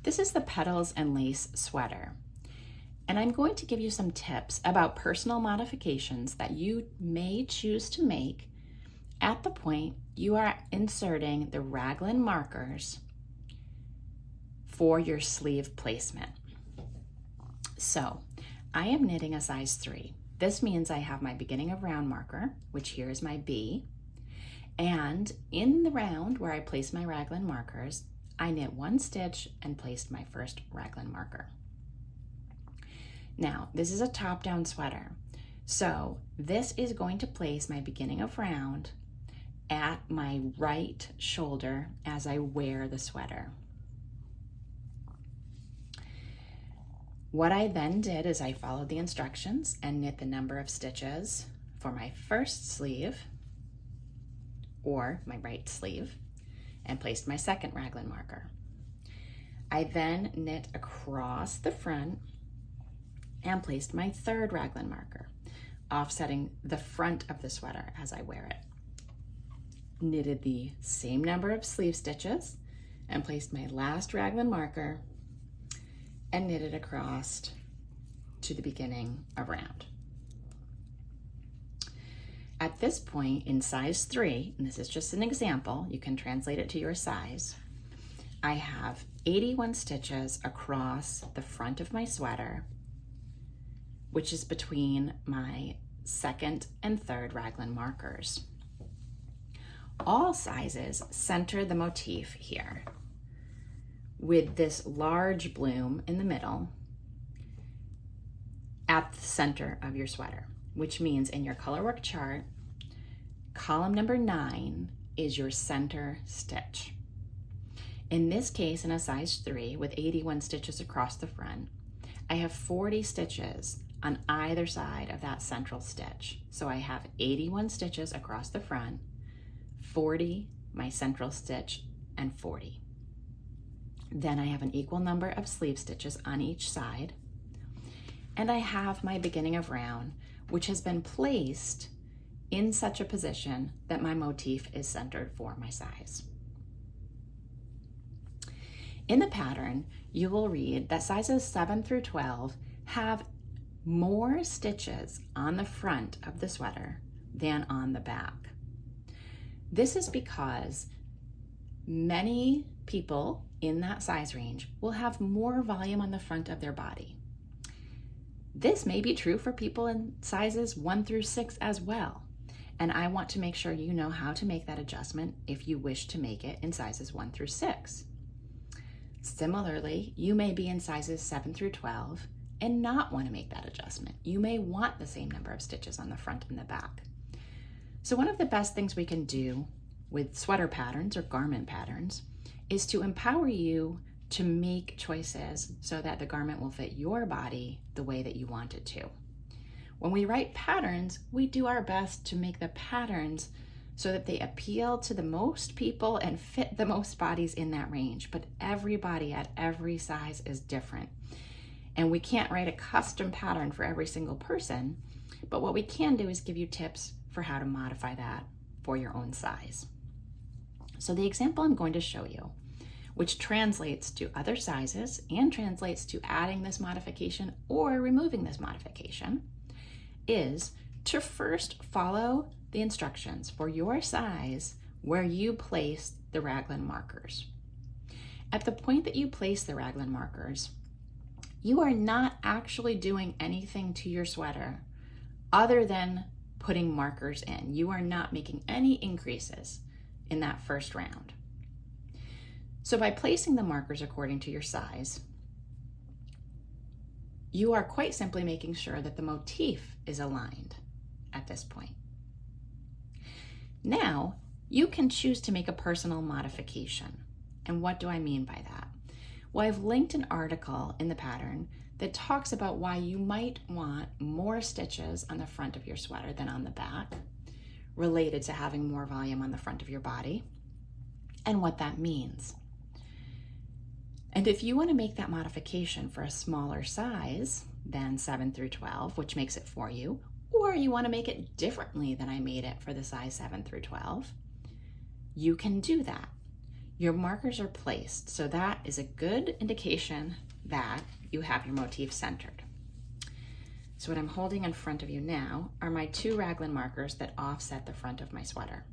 This is the Petals and Lace sweater, and I'm going to give you some tips about personal modifications that you may choose to make at the point you are inserting the raglan markers for your sleeve placement. So I am knitting a size 3. This means I have my beginning of round marker, which here is my B, and in the round where I place my raglan markers, I knit 1 stitch and placed my first raglan marker. Now, this is a top-down sweater, so this is going to place my beginning of round at my right shoulder as I wear the sweater. What I then did is I followed the instructions and knit the number of stitches for my first sleeve, or my right sleeve, and placed my second raglan marker. I then knit across the front and placed my third raglan marker, offsetting the front of the sweater as I wear it. Knitted the same number of sleeve stitches and placed my last raglan marker and knitted across to the beginning of round. At this point in size 3, and this is just an example, you can translate it to your size, I have 81 stitches across the front of my sweater, which is between my second and third raglan markers. All sizes center the motif here, with this large bloom in the middle at the center of your sweater, which means in your colorwork chart, column number 9 is your center stitch. In this case, in a size 3 with 81 stitches across the front, I have 40 stitches on either side of that central stitch. So I have 81 stitches across the front, 40 my central stitch, and 40. Then I have an equal number of sleeve stitches on each side, and I have my beginning of round, which has been placed in such a position that my motif is centered for my size. In the pattern, you will read that sizes 7 through 12 have more stitches on the front of the sweater than on the back. This is because many people in that size range will have more volume on the front of their body. This may be true for people in sizes 1 through 6 as well, and I want to make sure you know how to make that adjustment if you wish to make it in sizes 1 through 6. Similarly, you may be in sizes 7 through 12 and not want to make that adjustment. You may want the same number of stitches on the front and the back. So one of the best things we can do with sweater patterns or garment patterns is to empower you to make choices so that the garment will fit your body the way that you want it to. When we write patterns, we do our best to make the patterns so that they appeal to the most people and fit the most bodies in that range. But everybody at every size is different. And we can't write a custom pattern for every single person, but what we can do is give you tips for how to modify that for your own size. So the example I'm going to show you, which translates to other sizes and translates to adding this modification or removing this modification, is to first follow the instructions for your size where you place the raglan markers. At the point that you place the raglan markers, you are not actually doing anything to your sweater other than putting markers in. You are not making any increases in that first round. So by placing the markers according to your size, you are quite simply making sure that the motif is aligned at this point. Now, you can choose to make a personal modification. And what do I mean by that? Well, I've linked an article in the pattern that talks about why you might want more stitches on the front of your sweater than on the back, related to having more volume on the front of your body, and what that means. And if you want to make that modification for a smaller size than 7 through 12, which makes it for you, or you want to make it differently than I made it for the size 7 through 12, you can do that. your markers are placed. So that is a good indication that you have your motif centered. So what I'm holding in front of you now are my 2 raglan markers that offset the front of my sweater.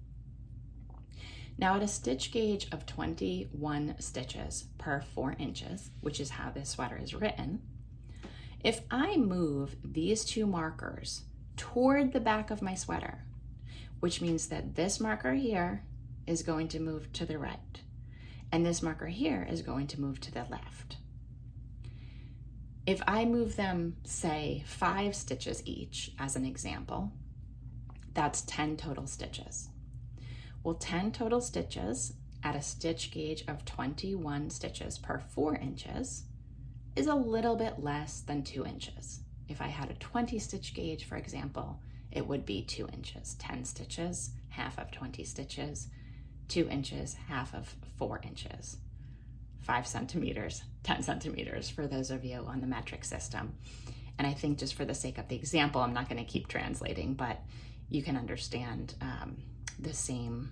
Now at a stitch gauge of 21 stitches per 4 inches, which is how this sweater is written, if I move these 2 markers toward the back of my sweater, which means that this marker here is going to move to the right, and this marker here is going to move to the left. If I move them, say, 5 stitches each, as an example, that's 10 total stitches. Well, 10 total stitches at a stitch gauge of 21 stitches per 4 inches is a little bit less than 2 inches. If I had a 20 stitch gauge, for example, it would be 2 inches. 10 stitches, half of 20 stitches, 2 inches, half of 4 inches. 5 centimeters, 10 centimeters for those of you on the metric system. And I think just for the sake of the example, I'm not going to keep translating, but you can understand the same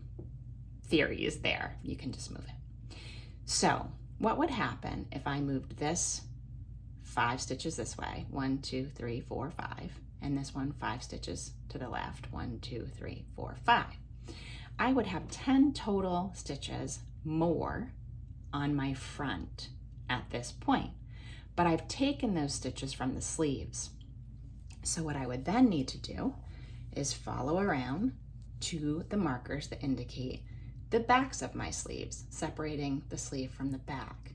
theories there. You can just move it. So what would happen if I moved this 5 stitches this way, 1, 2, 3, 4, 5, and this one 5 stitches to the left, 1, 2, 3, 4, 5. I would have 10 total stitches more on my front at this point, but I've taken those stitches from the sleeves. So what I would then need to do is follow around to the markers that indicate the backs of my sleeves, separating the sleeve from the back.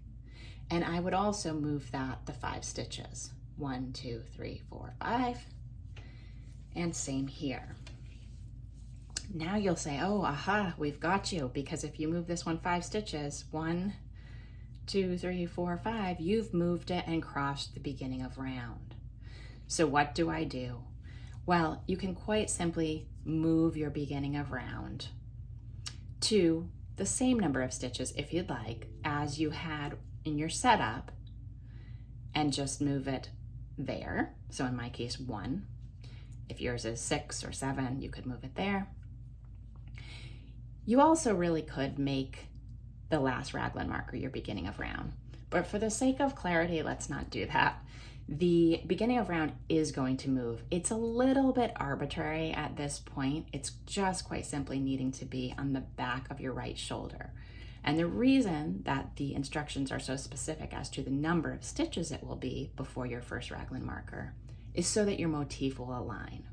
And I would also move that the 5 stitches, 1, 2, 3, 4, 5, and same here. Now you'll say, oh, aha, we've got you, because if you move this one 5 stitches, 1, 2, 3, 4, 5, you've moved it and crossed the beginning of round. So what do I do? Well, you can quite simply move your beginning of round to the same number of stitches, if you'd like, as you had in your setup, and just move it there. So in my case, 1. If yours is 6 or 7, you could move it there. You also really could make the last raglan marker your beginning of round, but for the sake of clarity, let's not do that. The beginning of round is going to move. It's a little bit arbitrary at this point. It's just quite simply needing to be on the back of your right shoulder. And the reason that the instructions are so specific as to the number of stitches it will be before your first raglan marker is so that your motif will align.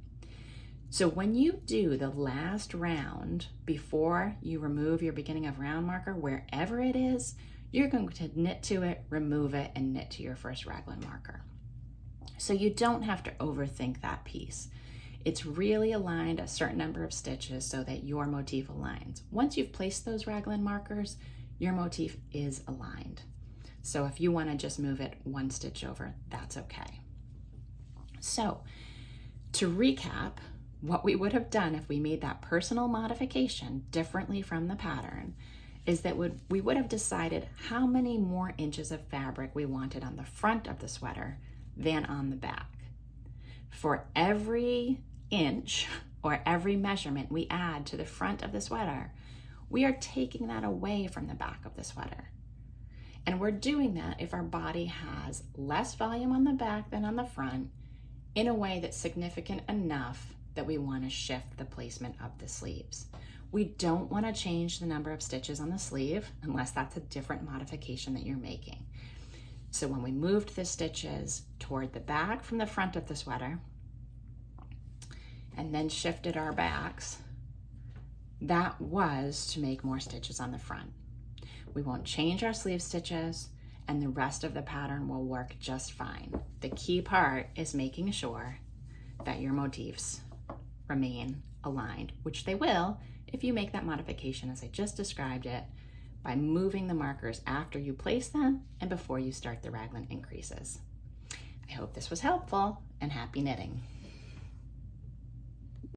So when you do the last round before you remove your beginning of round marker, wherever it is, you're going to knit to it, remove it, and knit to your first raglan marker. So you don't have to overthink that piece. It's really aligned a certain number of stitches so that your motif aligns. Once you've placed those raglan markers, your motif is aligned. So if you want to just move it 1 stitch over, that's okay. So to recap, what we would have done if we made that personal modification differently from the pattern is that we would have decided how many more inches of fabric we wanted on the front of the sweater than on the back. For every inch or every measurement we add to the front of the sweater, we are taking that away from the back of the sweater. And we're doing that if our body has less volume on the back than on the front in a way that's significant enough that we want to shift the placement of the sleeves. We don't want to change the number of stitches on the sleeve unless that's a different modification that you're making. So when we moved the stitches toward the back from the front of the sweater and then shifted our backs, that was to make more stitches on the front. We won't change our sleeve stitches, and the rest of the pattern will work just fine. The key part is making sure that your motifs remain aligned, which they will if you make that modification as I just described it, by moving the markers after you place them and before you start the raglan increases. I hope this was helpful, and happy knitting.